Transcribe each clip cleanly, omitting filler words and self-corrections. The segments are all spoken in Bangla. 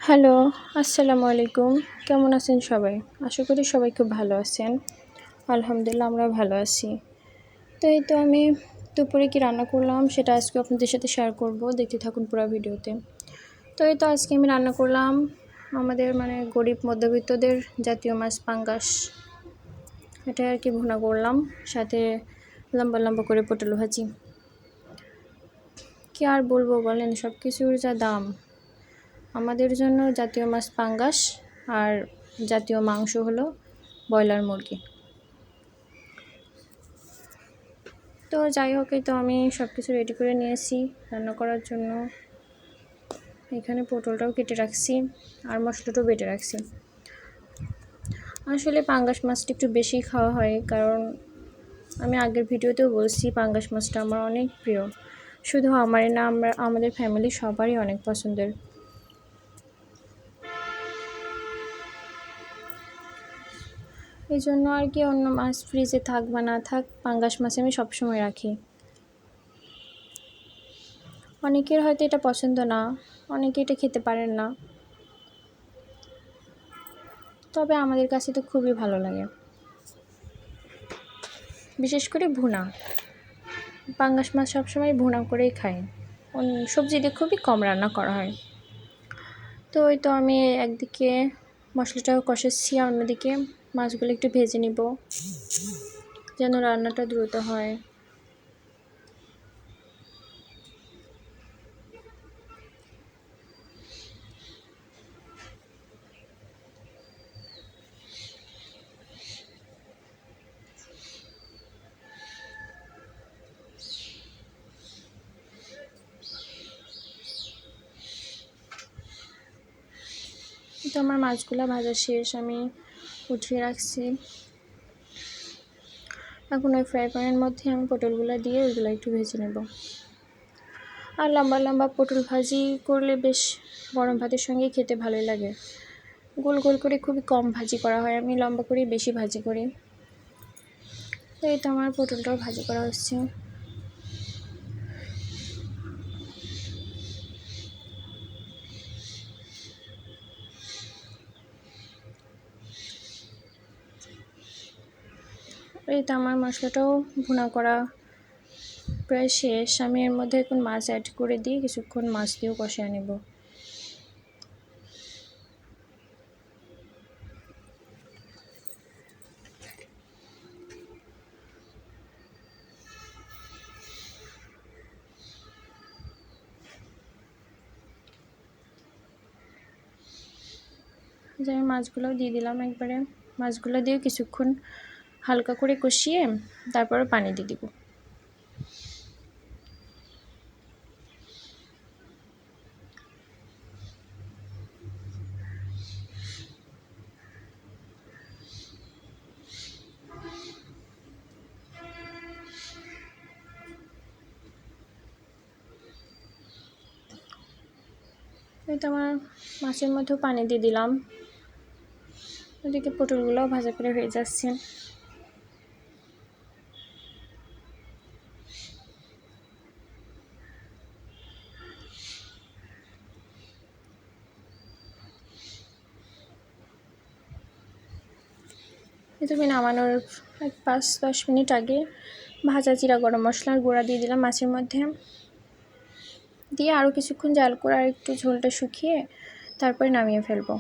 হ্যালো, আসসালামু আলাইকুম। কেমন আছেন সবাই? আশা করি সবাই খুব ভালো আছেন। আলহামদুলিল্লাহ আমরাও ভালো আছি। তো আমি দুপুরে কি রান্না করলাম সেটা আজকে আপনাদের সাথে শেয়ার করব। দেখতে থাকুন পুরো ভিডিওতে। আজকে আমি রান্না করলাম আমাদের গরিব মধ্যবিত্তদের জাতীয় মাছ পাঙ্গাস। এটা আর কি ভুনা করলাম, সাথে লম্বা লম্বা করে পটল ভাজি। কি আর বলবো বলেন, সব কিছুর যা দাম। আমাদের জন্য জাতীয় মাছ পাঙ্গাস আর জাতীয় মাংস হলো ব্রয়লার মুরগি। তো যাই হোক, তো আমি সব কিছু রেডি করে নিয়েছি রান্না করার জন্য। এখানে পটলটাও কেটে রাখছি আর মশলাটাও বেটে রাখছি। আসলে পাঙ্গাস মাছটা একটু বেশি খাওয়া হয়, কারণ আমি আগের ভিডিওতেও বলছি পাঙ্গাস মাছটা আমার অনেক প্রিয়। শুধু আমারই না, আমাদের ফ্যামিলির সবারই অনেক পছন্দের। এই জন্য আর কি, অন্য মাছ ফ্রিজে থাক বা না থাক, পাঙ্গাস মাছ আমি সবসময় রাখি। অনেকের হয়তো এটা পছন্দ না, অনেকে এটা খেতে পারেন না, তবে আমাদের কাছে তো খুবই ভালো লাগে। বিশেষ করে ভুনা, পাঙ্গাস মাছ সবসময় ভুনা করেই খাই। সবজি দিয়ে খুবই কম রান্না করা হয়। তো আমি একদিকে মশলাটাও কষাচ্ছি, আর অন্যদিকে মাছগুলো একটু ভেজে নিব যেন রান্নাটা দ্রুত হয়। তো আমার মাছগুলো ভাজা শেষ, আমি উঠিয়ে রাখছি। এখন ওই ফ্রাই প্যানের মধ্যে আমি পটলগুলো দিয়ে ওইগুলো একটু ভেজে নেব। আর লম্বা লম্বা পটল ভাজি করলে বেশ গরম ভাতের সঙ্গে খেতে ভালোই লাগে। গোল গোল করে খুবই কম ভাজি করা হয়, আমি লম্বা করেই বেশি ভাজি করি। তো আমার পটলটাও ভাজি করা হচ্ছে। আমার মশলাটাও ভুনা করা প্রায় শেষ। আমি এর মধ্যে এখন মাছ অ্যাড করে দিয়ে কিছুক্ষণ মাছ দিয়েও কষিয়ে নেব। যে আমি মাছগুলোও দিয়ে দিলাম একবারে। মাছগুলো দিয়ে কিছুক্ষণ হালকা করে কষিয়ে তারপরে পানি দিয়ে দিব। আমার মাছের মধ্যেও পানি দিয়ে দিলাম। ওদিকে পটলগুলোও ভাজা করে হয়ে যাচ্ছে। আমি নামানোর 5-10 মিনিট আগে ভাজা জিরা গরম মশলার গুঁড়া দিয়ে দিলাম মাছের মধ্যে, দিয়ে আরও কিছুক্ষণ জাল করে আর একটু ঝোলটা শুকিয়ে তারপরে নামিয়ে ফেলবো।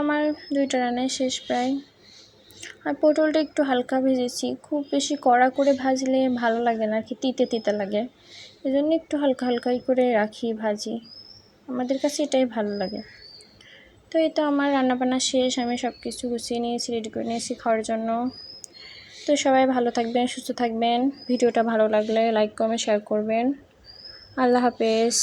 আমার 2টা রান্নাই শেষ প্রায়। আর পটলটা একটু হালকা ভেজেছি, খুব বেশি কড়া করে ভাজলে ভালো লাগে না, আর কি তিতে তিতে লাগে। এই জন্য একটু হালকা হালকাই করে রাখি ভাজি, আমাদের কাছে এটাই ভালো লাগে। তো আমার রান্নাবান্না শেষ, আমি সব কিছু গুছিয়ে নিয়েছি, রেডি করে নিয়েছি খাওয়ার জন্য। তো সবাই ভালো থাকবেন, সুস্থ থাকবেন। ভিডিওটা ভালো লাগলে লাইক কমেন্ট শেয়ার করবেন। আল্লাহ হাফেজ।